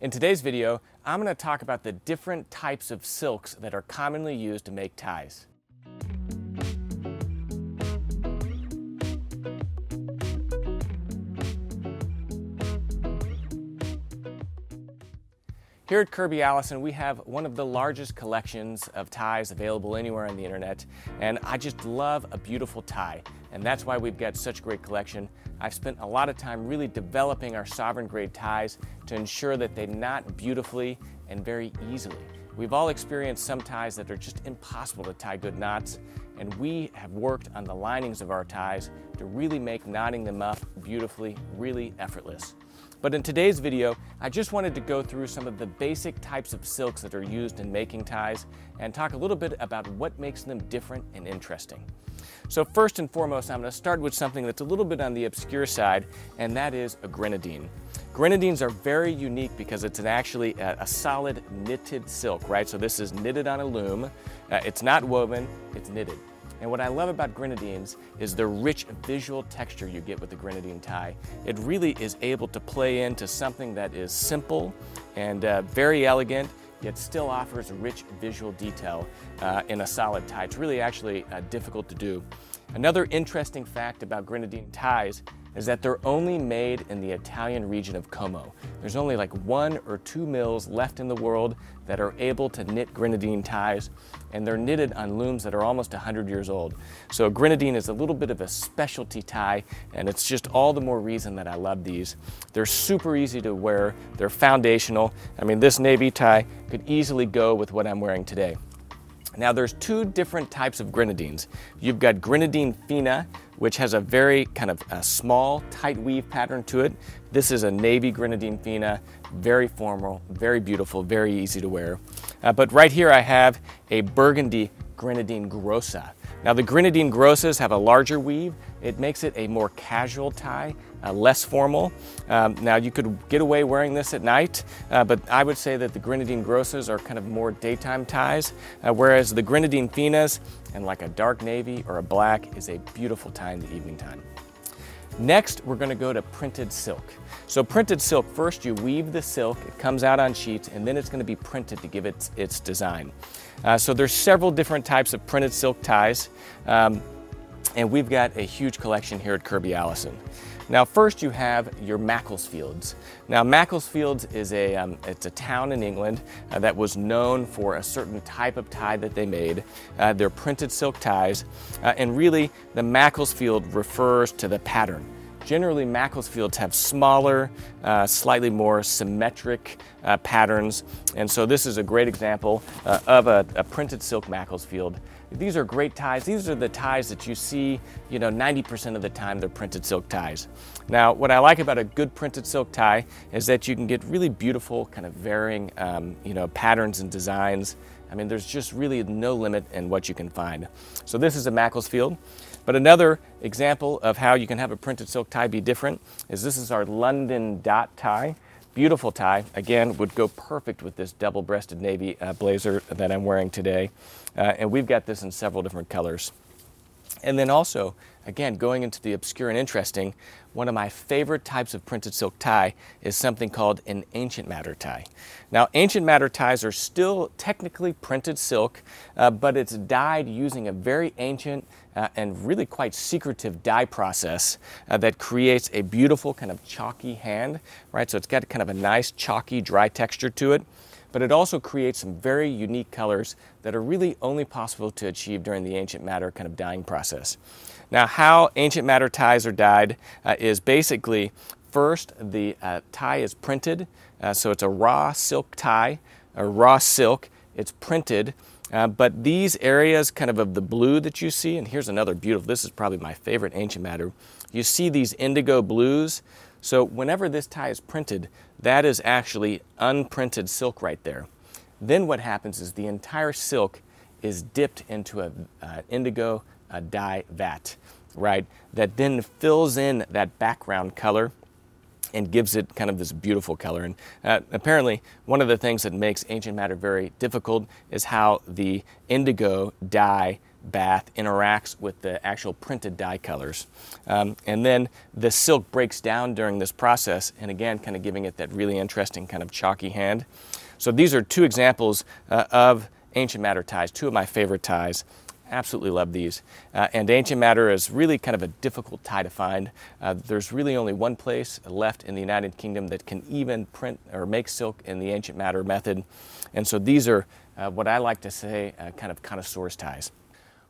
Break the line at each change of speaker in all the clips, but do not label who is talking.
In today's video, I'm going to talk about the different types of silks that are commonly used to make ties. Here at Kirby Allison, we have one of the largest collections of ties available anywhere on the internet, and I just love a beautiful tie, and that's why we've got such a great collection. I've spent a lot of time really developing our sovereign grade ties to ensure that they knot beautifully and very easily. We've all experienced some ties that are just impossible to tie good knots, and we have worked on the linings of our ties to really make knotting them up beautifully, really effortless. But in today's video, I just wanted to go through some of the basic types of silks that are used in making ties and talk a little bit about what makes them different and interesting. So first and foremost, I'm going to start with something that's a little bit on the obscure side, and that is a grenadine. Grenadines are very unique because it's actually a solid knitted silk, right? So this is knitted on a loom. It's not woven, it's knitted. And what I love about grenadines is the rich visual texture you get with the grenadine tie. It really is able to play into something that is simple and very elegant, yet still offers rich visual detail in a solid tie. It's really actually difficult to do. Another interesting fact about grenadine ties is that they're only made in the Italian region of Como. There's only like 1 or 2 mills left in the world that are able to knit grenadine ties, and they're knitted on looms that are almost 100 years old. So a grenadine is a little bit of a specialty tie, and it's just all the more reason that I love these. They're super easy to wear, they're foundational. I mean, this navy tie could easily go with what I'm wearing today. Now there's 2 different types of grenadines. You've got Grenadine Fina, which has a very kind of a small, tight weave pattern to it. This is a navy Grenadine Fina, very formal, very beautiful, very easy to wear. But right here I have a burgundy Grenadine Grossa. Now the Grenadine Grossas have a larger weave. It makes it a more casual tie, less formal. Now you could get away wearing this at night, but I would say that the Grenadine Grossas are kind of more daytime ties, whereas the Grenadine Finas and like a dark navy or a black is a beautiful tie in the evening time. Next, we're going to go to printed silk. So printed silk, first you weave the silk, it comes out on sheets, and then it's going to be printed to give it its design. So there's several different types of printed silk ties, and we've got a huge collection here at Kirby Allison. Now first you have your Macclesfields. Now Macclesfields is it's a town in England that was known for a certain type of tie that they made. They're printed silk ties, and really the Macclesfield refers to the pattern. Generally, Macclesfields have smaller, slightly more symmetric patterns, and so this is a great example of a printed silk Macclesfield. These are great ties. These are the ties that you see, 90% of the time they're printed silk ties. Now, what I like about a good printed silk tie is that you can get really beautiful, kind of varying, patterns and designs. I mean, there's just really no limit in what you can find. So this is a Macclesfield. But another example of how you can have a printed silk tie be different is this is our London dot tie. Beautiful tie, again, would go perfect with this double-breasted navy blazer that I'm wearing today. And we've got this in several different colors. And then also, again, going into the obscure and interesting, one of my favorite types of printed silk tie is something called an ancient madder tie. Now, ancient madder ties are still technically printed silk, but it's dyed using a very ancient and really quite secretive dye process that creates a beautiful kind of chalky hand, right? So it's got kind of a nice chalky dry texture to it, but it also creates some very unique colors that are really only possible to achieve during the ancient madder kind of dyeing process. Now, how ancient madder ties are dyed is basically first the tie is printed, so it's a raw silk tie, or raw silk. It's printed, but these areas kind of the blue that you see, and here's another beautiful, this is probably my favorite ancient madder. You see these indigo blues. So whenever this tie is printed, that is actually unprinted silk right there. Then what happens is the entire silk is dipped into an indigo dye vat, right? That then fills in that background color and gives it kind of this beautiful color. And apparently one of the things that makes Ancient Matter very difficult is how the indigo dye bath interacts with the actual printed dye colors. And then the silk breaks down during this process, and again kind of giving it that really interesting kind of chalky hand. So these are two examples of Ancient Matter ties, two of my favorite ties. Absolutely love these. And Ancient Matter is really kind of a difficult tie to find. There's really only one place left in the United Kingdom that can even print or make silk in the Ancient Matter method. And so these are what I like to say kind of connoisseur's ties.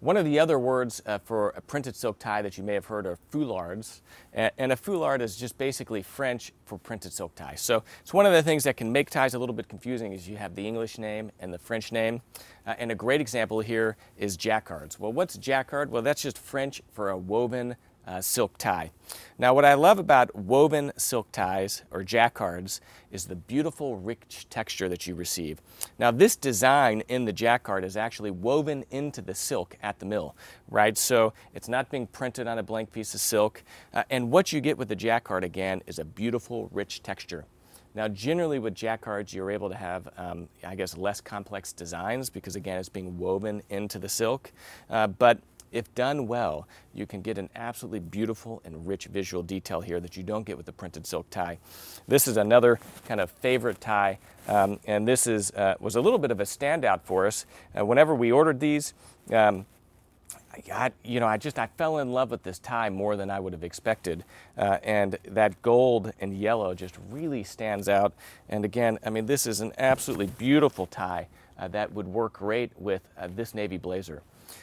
One of the other words for a printed silk tie that you may have heard are foulards. And a foulard is just basically French for printed silk tie. So it's one of the things that can make ties a little bit confusing is you have the English name and the French name. And a great example here is Jacquards. Well, what's Jacquard? Well, that's just French for a woven silk tie. Now, what I love about woven silk ties, or Jacquards, is the beautiful, rich texture that you receive. Now, this design in the Jacquard is actually woven into the silk at the mill, right? So it's not being printed on a blank piece of silk. And what you get with the Jacquard, again, is a beautiful, rich texture. Now, generally with Jacquards, you're able to have, I guess, less complex designs because, again, it's being woven into the silk. But if done well, you can get an absolutely beautiful and rich visual detail here that you don't get with the printed silk tie. This is another kind of favorite tie, and this is, was a little bit of a standout for us. Whenever we ordered these, I fell in love with this tie more than I would have expected, and that gold and yellow just really stands out. And again, I mean, this is an absolutely beautiful tie that would work great with this navy blazer.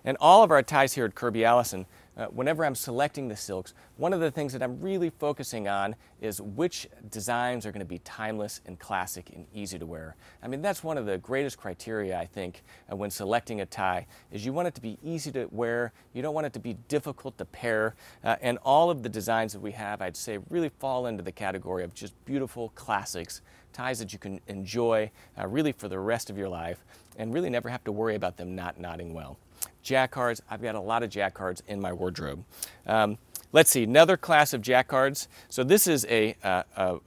And all of our ties here at Kirby Allison, whenever I'm selecting the silks, one of the things that I'm really focusing on is which designs are going to be timeless and classic and easy to wear. I mean, that's one of the greatest criteria, I think, when selecting a tie, is you want it to be easy to wear, you don't want it to be difficult to pair, and all of the designs that we have, I'd say, really fall into the category of just beautiful classics, ties that you can enjoy really for the rest of your life and really never have to worry about them not knotting well. Jacquards, I've got a lot of Jacquards in my wardrobe. Let's see, another class of Jacquards. So this is a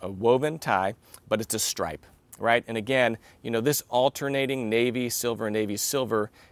woven tie, but it's a stripe, right? And again, you know, this alternating navy, silver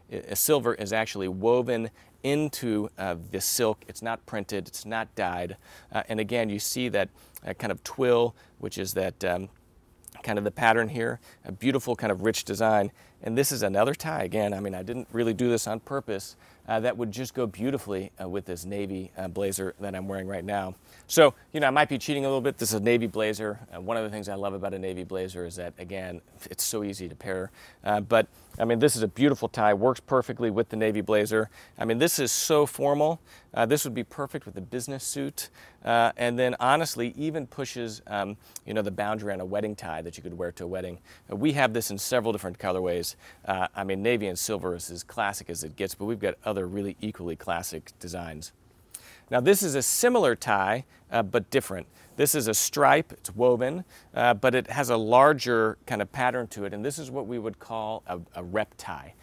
is actually woven into the silk. It's not printed, it's not dyed. And again, you see that kind of twill, which is that kind of the pattern here, a beautiful kind of rich design. And this is another tie, again, I mean, I didn't really do this on purpose, that would just go beautifully with this navy blazer that I'm wearing right now. So, you know, I might be cheating a little bit. This is a navy blazer. One of the things I love about a navy blazer is that, again, it's so easy to pair. But, I mean, this is a beautiful tie, works perfectly with the navy blazer. I mean, this is so formal. This would be perfect with a business suit. And then, honestly, even pushes, you know, the boundary on a wedding tie that you could wear to a wedding. We have this in several different colorways. I mean, navy and silver is as classic as it gets, but we've got other really equally classic designs. Now, this is a similar tie, but different. This is a stripe, it's woven, but it has a larger kind of pattern to it, and this is what we would call a rep tie.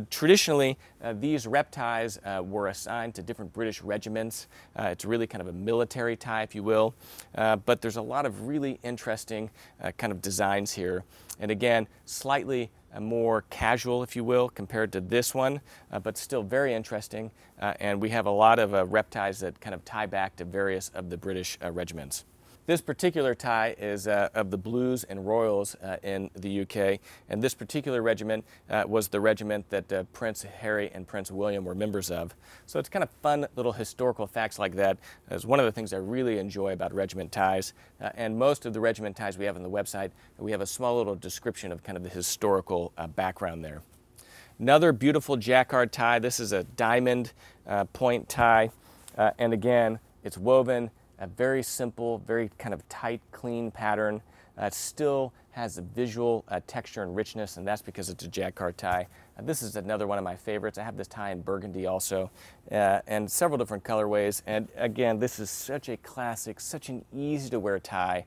Traditionally, these rep ties were assigned to different British regiments. It's really kind of a military tie, if you will, but there's a lot of really interesting kind of designs here. And again, slightly more casual, if you will, compared to this one, but still very interesting. And we have a lot of rep ties that kind of tie back to various of the British regiments. This particular tie is of the Blues and Royals in the UK, and this particular regiment was the regiment that Prince Harry and Prince William were members of. So it's kind of fun little historical facts like that. It's one of the things I really enjoy about regiment ties, and most of the regiment ties we have on the website, we have a small little description of kind of the historical background there. Another beautiful Jacquard tie. This is a diamond point tie, and again, it's woven. A very simple, very kind of tight, clean pattern. It still has a visual texture and richness, and that's because it's a Jacquard tie. This is another one of my favorites. I have this tie in burgundy also, and several different colorways. And again, this is such a classic, such an easy to wear tie.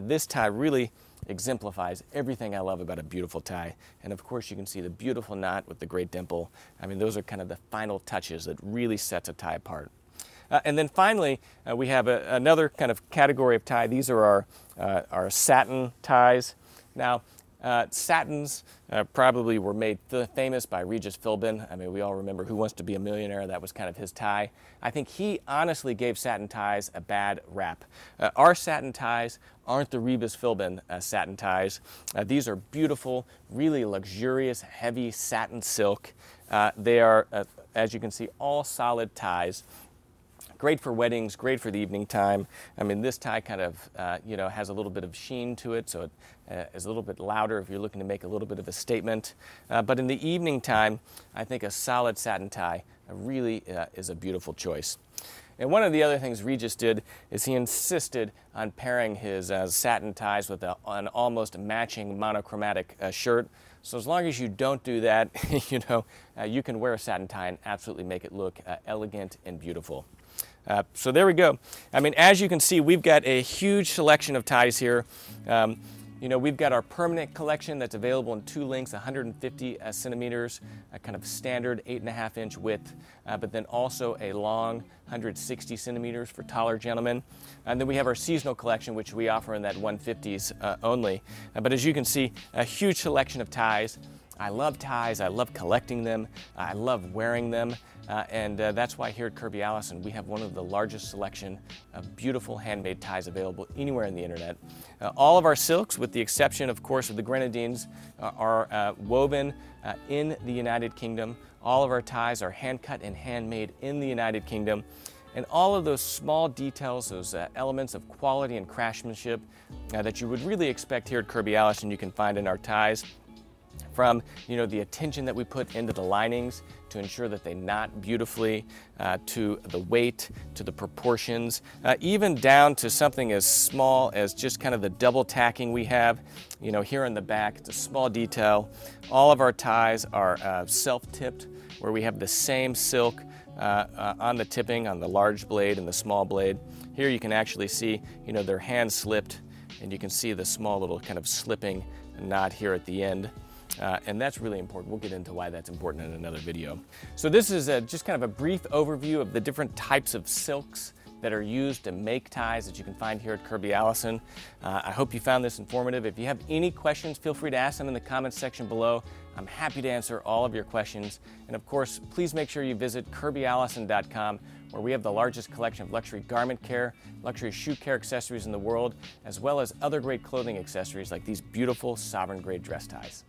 This tie really exemplifies everything I love about a beautiful tie. And of course, you can see the beautiful knot with the great dimple. I mean, those are kind of the final touches that really sets a tie apart. And then finally, we have another kind of category of tie. These are our satin ties. Now, satins probably were made famous by Regis Philbin. I mean, we all remember Who Wants to Be a Millionaire? That was kind of his tie. I think he honestly gave satin ties a bad rap. Our satin ties aren't the Regis Philbin satin ties. These are beautiful, really luxurious, heavy satin silk. They are, as you can see, all solid ties. Great for weddings, great for the evening time. I mean, this tie kind of, you know, has a little bit of sheen to it, so it is a little bit louder if you're looking to make a little bit of a statement. But in the evening time, I think a solid satin tie really is a beautiful choice. And one of the other things Regis did is he insisted on pairing his satin ties with an almost matching monochromatic shirt. So as long as you don't do that, you know, you can wear a satin tie and absolutely make it look elegant and beautiful. So there we go. I mean, as you can see, we've got a huge selection of ties here. You know, we've got our permanent collection that's available in two lengths, 150 centimeters, a kind of standard 8.5-inch width, but then also a long 160 centimeters for taller gentlemen. And then we have our seasonal collection, which we offer in that 150s only. But as you can see, a huge selection of ties. I love ties, I love collecting them, I love wearing them, and that's why here at Kirby Allison we have one of the largest selection of beautiful handmade ties available anywhere on the internet. All of our silks, with the exception of course of the Grenadines, are woven in the United Kingdom. All of our ties are hand cut and handmade in the United Kingdom. And all of those small details, those elements of quality and craftsmanship that you would really expect here at Kirby Allison, you can find in our ties. From, you know, the attention that we put into the linings to ensure that they knot beautifully, to the weight, to the proportions, even down to something as small as just kind of the double tacking we have, you know, here in the back. It's a small detail. All of our ties are self-tipped, where we have the same silk on the tipping, on the large blade and the small blade. Here you can actually see, you know, they're hand slipped, and you can see the small little kind of slipping knot here at the end. And that's really important. We'll get into why that's important in another video. So this is just kind of a brief overview of the different types of silks that are used to make ties that you can find here at Kirby Allison. I hope you found this informative. If you have any questions, feel free to ask them in the comments section below. I'm happy to answer all of your questions. And of course, please make sure you visit KirbyAllison.com, where we have the largest collection of luxury garment care, luxury shoe care accessories in the world, as well as other great clothing accessories like these beautiful sovereign grade dress ties.